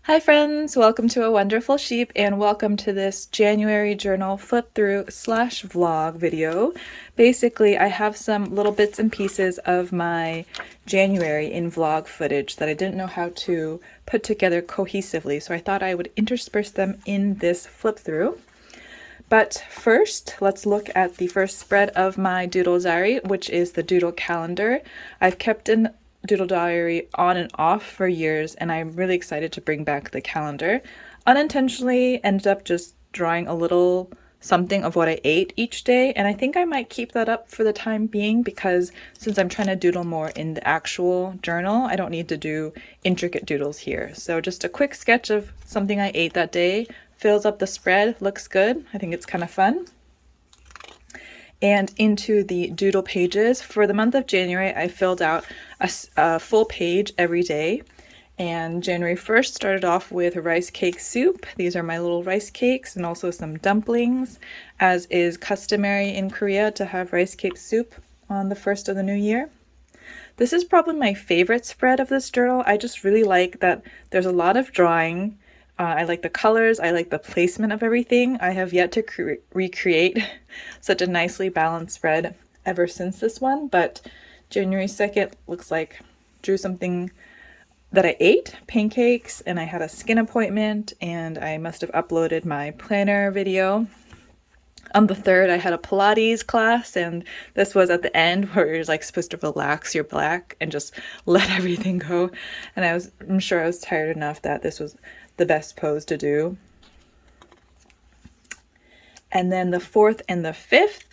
Hi friends, welcome to A Wonderful Sheep and welcome to this January journal flip through slash vlog video. Basically, I have some little bits and pieces of my January in vlog footage that I didn't know how to put together cohesively, so I thought I would intersperse them in this flip through. But first, let's look at the first spread of my doodle diary, which is the doodle calendar. I've kept an doodle diary on and off for years, and I'm really excited to bring back the calendar. Unintentionally ended up just drawing a little something of what I ate each day, and I think I might keep that up for the time being because since I'm trying to doodle more in the actual journal, I don't need to do intricate doodles here. So just a quick sketch of something I ate that day fills up the spread, looks good. I think it's kind of fun. And into the doodle pages. For the month of January, I filled out a full page every day. And January 1st started off with rice cake soup. These are my little rice cakes and also some dumplings, as is customary in Korea to have rice cake soup on the 1st of the new year. This is probably my favorite spread of this journal. I just really like that there's a lot of drawing. I like the colors, I like the placement of everything. I have yet to recreate such a nicely balanced spread ever since this one, but January 2nd looks like drew something that I ate, pancakes, and I had a skin appointment, and I must have uploaded my planner video. On the 3rd, I had a Pilates class, and this was at the end where you're like supposed to relax your back and just let everything go. And I'm sure I was tired enough that this was the best pose to do. And then the 4th and the 5th,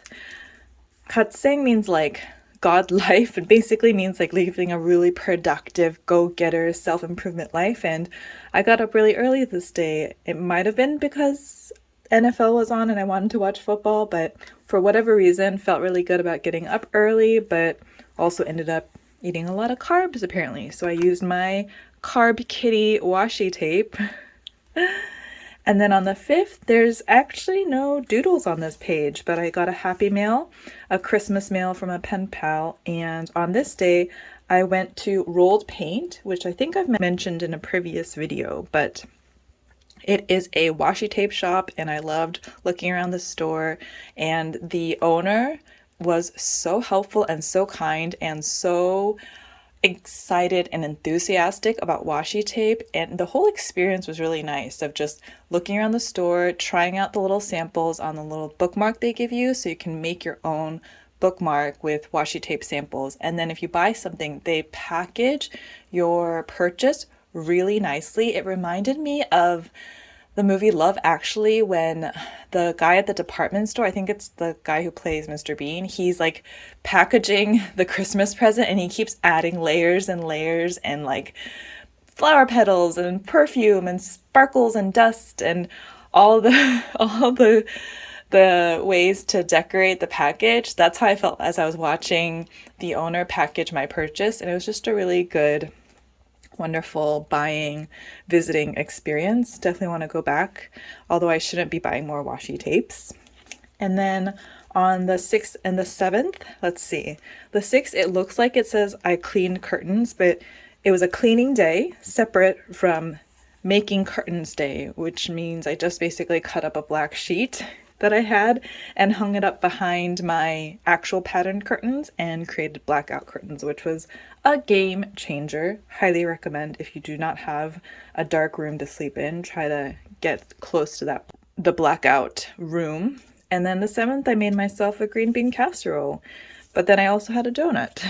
katseng means like God life. It basically means like living a really productive, go-getter, self-improvement life. And I got up really early this day. It might have been because NFL was on and I wanted to watch football, but for whatever reason, felt really good about getting up early, but also ended up eating a lot of carbs apparently. So I used my Carb Kitty washi tape. And then on the 5th, there's actually no doodles on this page, but I got a happy mail, a Christmas mail from a pen pal, and on this day, I went to Rolled Paint, which I think I've mentioned in a previous video, but it is a washi tape shop, and I loved looking around the store, and the owner was so helpful and so kind and so excited and enthusiastic about washi tape, and the whole experience was really nice of just looking around the store, trying out the little samples on the little bookmark they give you so you can make your own bookmark with washi tape samples. And then if you buy something, they package your purchase really nicely. It reminded me of the movie Love Actually, when the guy at the department store, I think it's the guy who plays Mr. Bean, he's like packaging the Christmas present and he keeps adding layers and layers and like flower petals and perfume and sparkles and dust and all the ways to decorate the package. That's how I felt as I was watching the owner package my purchase, and it was just a really good, wonderful buying, visiting experience. Definitely want to go back, although I shouldn't be buying more washi tapes. And then on the 6th and the 7th, let's see. The 6th, it looks like it says I cleaned curtains, but it was a cleaning day separate from making curtains day, which means I just basically cut up a black sheet that I had and hung it up behind my actual patterned curtains and created blackout curtains, which was a game changer. Highly recommend if you do not have a dark room to sleep in, try to get close to the blackout room. And then the 7th, I made myself a green bean casserole, but then I also had a donut.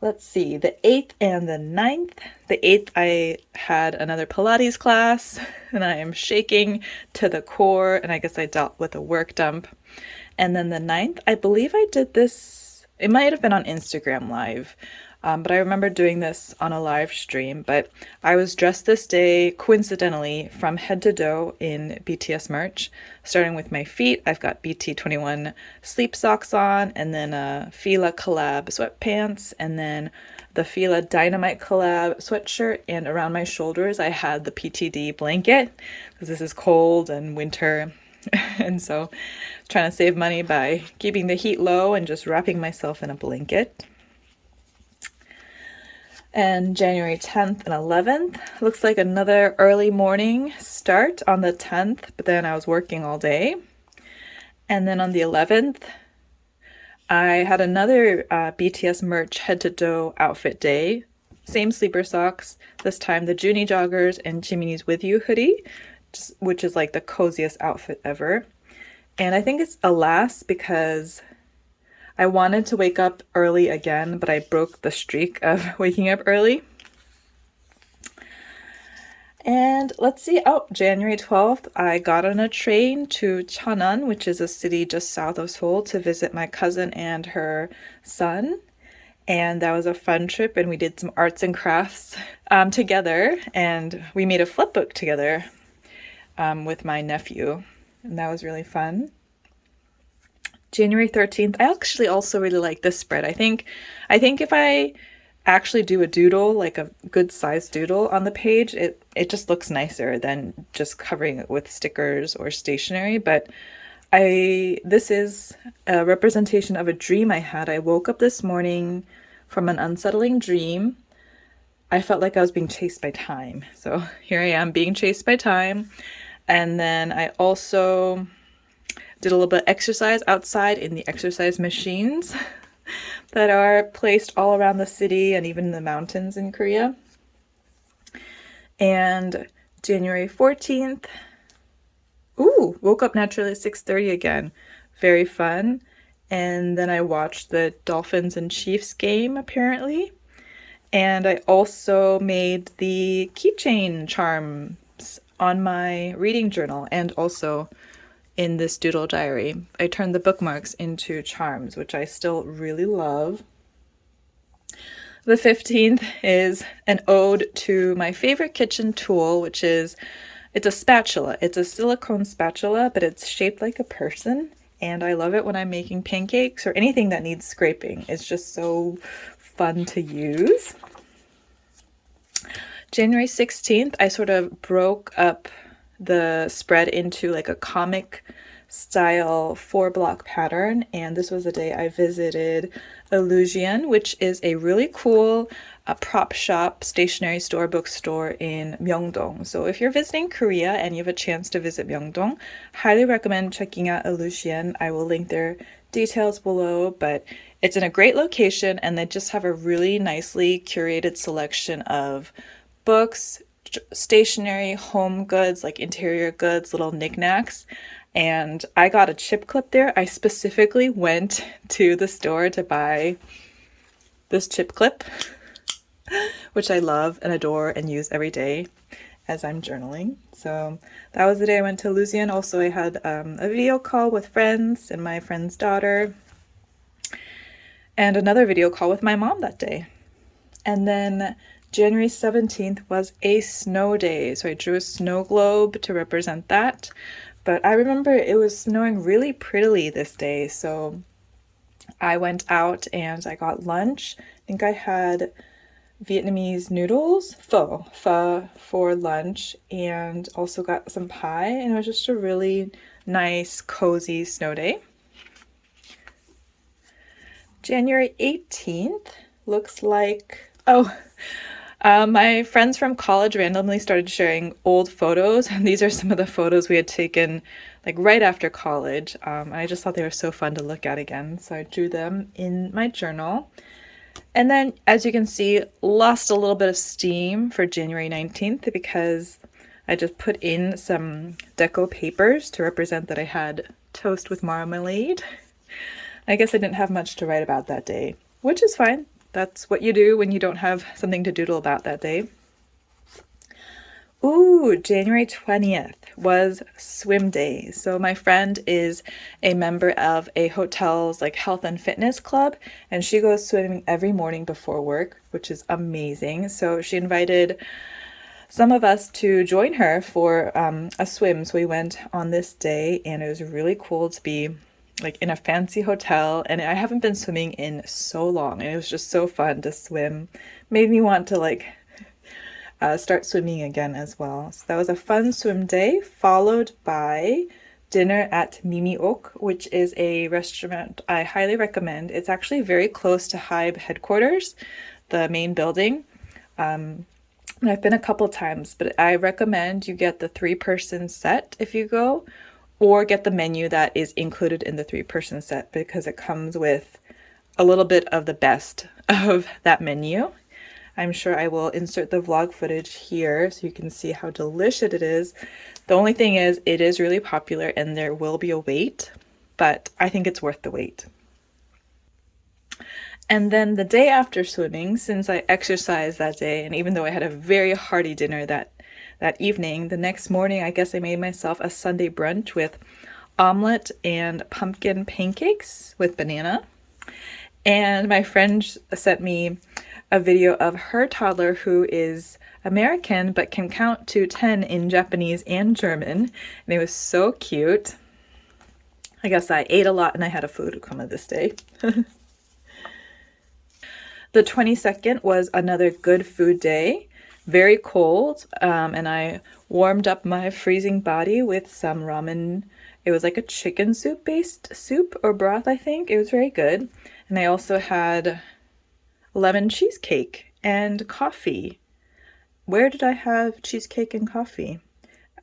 Let's see, the 8th and the 9th. The 8th, I had another Pilates class, and I am shaking to the core, and I guess I dealt with a work dump. And then the 9th, I believe I did this, it might have been on Instagram Live, but I remember doing this on a live stream. But I was dressed this day, coincidentally, from head to toe in BTS merch. Starting with my feet, I've got BT21 sleep socks on, and then a Fila collab sweatpants, and then the Fila Dynamite collab sweatshirt, and around my shoulders I had the PTD blanket, because this is cold and winter. And so trying to save money by keeping the heat low and just wrapping myself in a blanket. And January 10th and 11th looks like another early morning start on the 10th, but then I was working all day. And then on the 11th, I had another BTS merch head to toe outfit day. Same sleeper socks, this time the Junie joggers and Jiminy's With You hoodie, which is like the coziest outfit ever. And I think it's a last because I wanted to wake up early again, but I broke the streak of waking up early. And let's see, January 12th, I got on a train to Cheonan, which is a city just south of Seoul, to visit my cousin and her son. And that was a fun trip, and we did some arts and crafts together, and we made a flip book together with my nephew, and that was really fun. January 13th, I actually also really like this spread. I think if I actually do a doodle, like a good sized doodle on the page, it just looks nicer than just covering it with stickers or stationery. But this is a representation of a dream I had. I woke up this morning from an unsettling dream. I felt like I was being chased by time. So here I am being chased by time. And then I also did a little bit of exercise outside in the exercise machines that are placed all around the city and even in the mountains in Korea. And January 14th, woke up naturally at 6:30 again. Very fun. And then I watched the Dolphins and Chiefs game, apparently. And I also made the keychain charms on my reading journal and also in this doodle diary. I turned the bookmarks into charms, which I still really love. The 15th is an ode to my favorite kitchen tool, which is, it's a spatula. It's a silicone spatula, but it's shaped like a person. And I love it when I'm making pancakes or anything that needs scraping. It's just so fun to use. January 16th, I sort of broke up the spread into like a comic style 4-block pattern, and this was the day I visited Illusion, which is a really cool prop shop, stationery store, bookstore in Myeongdong. So if you're visiting Korea and you have a chance to visit Myeongdong, highly recommend checking out Illusion. I will link their details below, but it's in a great location and they just have a really nicely curated selection of books, stationery, home goods, like interior goods, little knickknacks. And I got a chip clip there. I specifically went to the store to buy this chip clip, which I love and adore and use every day as I'm journaling. So that was the day I went to Lucian. Also, I had a video call with friends and my friend's daughter, and another video call with my mom that day. And then January 17th was a snow day, so I drew a snow globe to represent that. But I remember it was snowing really prettily this day, so I went out and I got lunch. I think I had Vietnamese noodles, pho for lunch, and also got some pie, and it was just a really nice, cozy snow day. January 18th looks like, my friends from college randomly started sharing old photos, and these are some of the photos we had taken like right after college. I just thought they were so fun to look at again, so I drew them in my journal. And then, as you can see, lost a little bit of steam for January 19th because I just put in some deco papers to represent that I had toast with marmalade. I guess I didn't have much to write about that day, which is fine. That's what you do when you don't have something to doodle about that day. January 20th was swim day. So my friend is a member of a hotel's like health and fitness club, and she goes swimming every morning before work, which is amazing. So she invited some of us to join her for a swim. So we went on this day, and it was really cool to be like in a fancy hotel, and I haven't been swimming in so long, and it was just so fun to swim. Made me want to like start swimming again as well. So that was a fun swim day, followed by dinner at Mimiok, which is a restaurant I highly recommend. It's actually very close to HYBE headquarters, the main building. And I've been a couple times, but I recommend you get the 3-person set if you go, or get the menu that is included in the 3-person set because it comes with a little bit of the best of that menu. I'm sure I will insert the vlog footage here so you can see how delicious it is. The only thing is it is really popular and there will be a wait, but I think it's worth the wait. And then the day after swimming, since I exercised that day, and even though I had a very hearty dinner that evening, the next morning I guess I made myself a Sunday brunch with omelet and pumpkin pancakes with banana. And my friend sent me a video of her toddler who is American but can count to 10 in Japanese and German, and it was so cute. I guess I ate a lot and I had a food coma this day. The 22nd was another good food day, very cold, and I warmed up my freezing body with some ramen. It was like a chicken soup based soup or broth, I think. It was very good. And I also had lemon cheesecake and coffee. Where did I have cheesecake and coffee?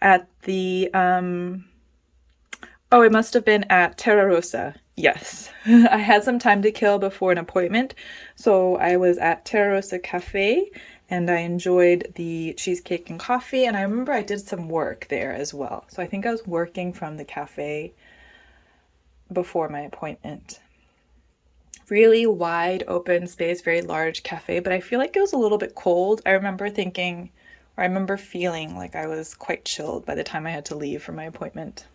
At the, oh, it must have been at Terra Rosa. Yes, I had some time to kill before an appointment, so I was at Terra Rosa Cafe and I enjoyed the cheesecake and coffee, and I remember I did some work there as well. So I think I was working from the cafe before my appointment. Really wide open space, very large cafe, but I feel like it was a little bit cold. I remember feeling like I was quite chilled by the time I had to leave for my appointment.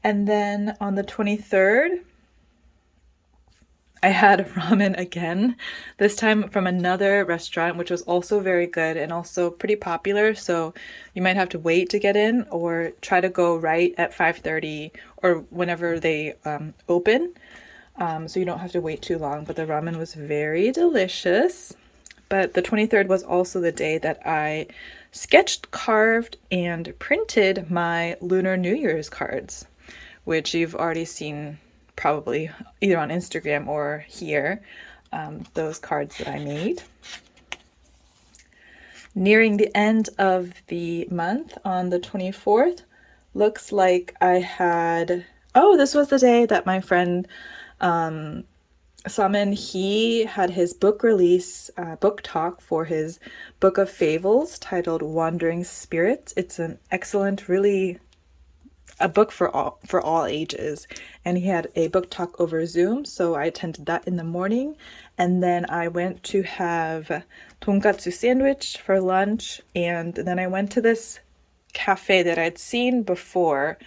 And then on the 23rd, I had ramen again, this time from another restaurant, which was also very good and also pretty popular. So you might have to wait to get in or try to go right at 5:30 or whenever they open. So you don't have to wait too long, but the ramen was very delicious. But the 23rd was also the day that I sketched, carved, and printed my Lunar New Year's cards, which you've already seen probably either on Instagram or here, those cards that I made. Nearing the end of the month on the 24th, looks like I had, oh, this was the day that my friend Samin, he had his book release, book talk for his book of fables titled Wandering Spirits. It's an excellent, really a book for all ages, and he had a book talk over Zoom, so I attended that in the morning, and then I went to have tonkatsu sandwich for lunch, and then I went to this cafe that I'd seen before,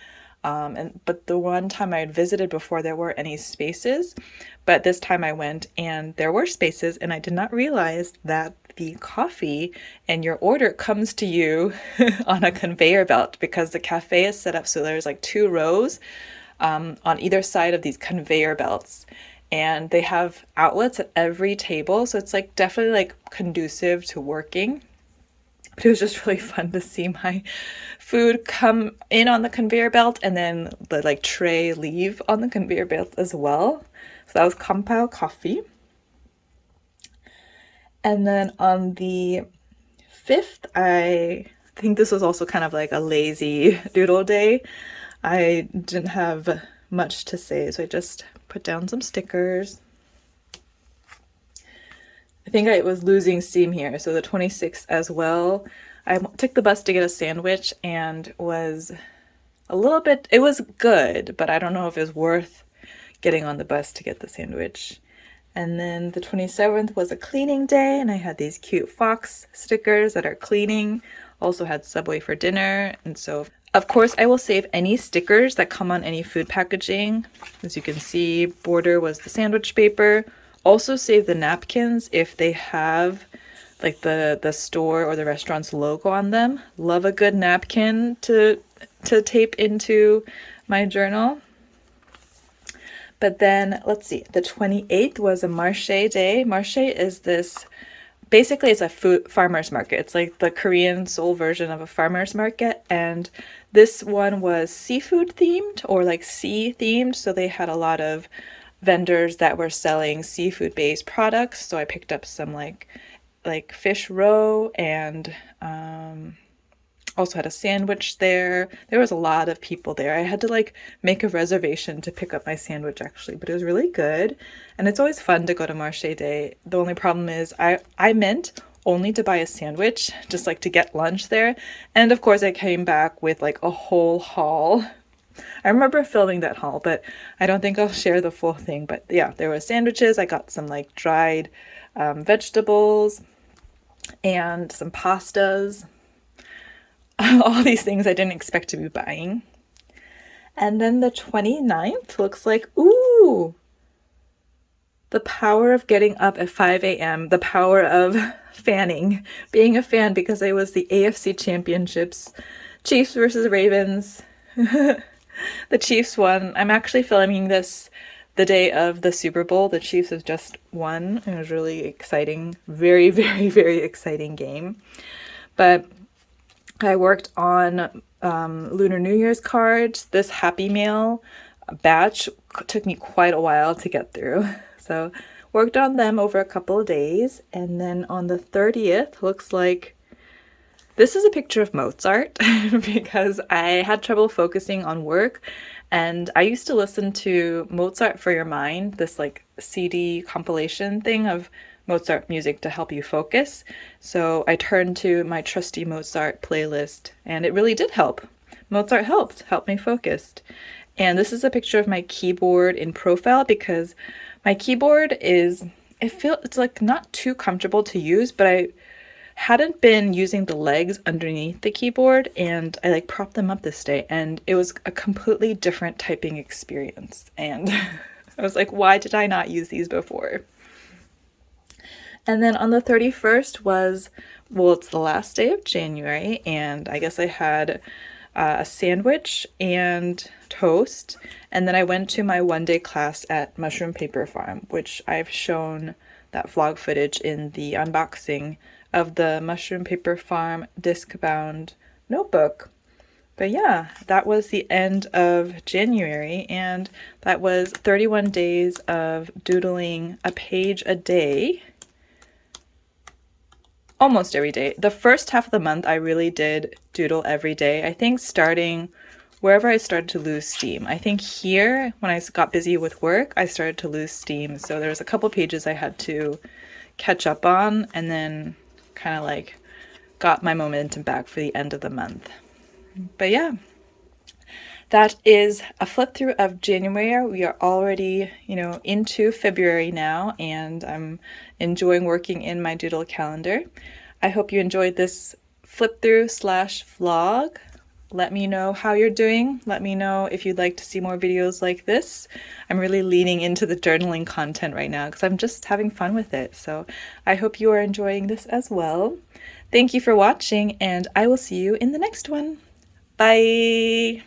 but the one time I had visited before there weren't any spaces, but this time I went and there were spaces, and I did not realize that the coffee and your order comes to you on a conveyor belt, because the cafe is set up so there's like 2 rows on either side of these conveyor belts, and they have outlets at every table, so it's like definitely like conducive to working. But it was just really fun to see my food come in on the conveyor belt and then the like tray leave on the conveyor belt as well. So that was Kampao coffee. And then on the 5th, I think this was also kind of like a lazy doodle day. I didn't have much to say, so I just put down some stickers. I think I was losing steam here, so the 26th as well. I took the bus to get a sandwich and was a little bit, it was good, but I don't know if it was worth getting on the bus to get the sandwich. And then the 27th was a cleaning day, and I had these cute fox stickers that are cleaning. Also had Subway for dinner, and so of course I will save any stickers that come on any food packaging. As you can see, border was the sandwich paper. Also save the napkins if they have like the store or the restaurant's logo on them. Love a good napkin to tape into my journal. But then, let's see, the 28th was a marché day. Marché is this, basically it's a farmer's market. It's like the Korean Seoul version of a farmer's market. And this one was seafood themed or like sea themed. So they had a lot of vendors that were selling seafood based products. So I picked up some like like fish roe and also had a sandwich there. There was a lot of people there. I had to like make a reservation to pick up my sandwich actually, but it was really good. And it's always fun to go to Marché Day. The only problem is I meant only to buy a sandwich, just like to get lunch there. And of course I came back with like a whole haul. I remember filming that haul, but I don't think I'll share the full thing. But yeah, there were sandwiches. I got some like dried vegetables and some pastas. All these things I didn't expect to be buying. And then the 29th looks like, ooh, the power of getting up at 5 a.m., the power of fanning, being a fan because it was the AFC Championships, Chiefs versus Ravens. The Chiefs won. I'm actually filming this the day of the Super Bowl. The Chiefs have just won. It was really exciting. Very, very, very exciting game. But I worked on Lunar New Year's cards. This Happy Mail batch took me quite a while to get through. So worked on them over a couple of days. And then on the 30th, looks like this is a picture of Mozart because I had trouble focusing on work. And I used to listen to Mozart for Your Mind, this like CD compilation thing of Mozart music to help you focus. So I turned to my trusty Mozart playlist and it really did help. Mozart helped me focus. And this is a picture of my keyboard in profile because my keyboard it's like not too comfortable to use, but I hadn't been using the legs underneath the keyboard and I like propped them up this day and it was a completely different typing experience. And I was like, why did I not use these before? And then on the 31st it's the last day of January, and I guess I had a sandwich and toast, and then I went to my one-day class at Mushroom Paper Farm, which I've shown that vlog footage in the unboxing of the Mushroom Paper Farm disc-bound notebook. But yeah, that was the end of January, and that was 31 days of doodling a page a day. Almost every day. The first half of the month, I really did doodle every day. I think starting wherever I started to lose steam. I think here, when I got busy with work, I started to lose steam. So there was a couple pages I had to catch up on and then kind of like got my momentum back for the end of the month. But yeah, that is a flip through of January. We are already, into February now, and I'm enjoying working in my doodle calendar. I hope you enjoyed this flip through / vlog. Let me know how you're doing. Let me know if you'd like to see more videos like this. I'm really leaning into the journaling content right now because I'm just having fun with it. So I hope you are enjoying this as well. Thank you for watching, and I will see you in the next one. Bye!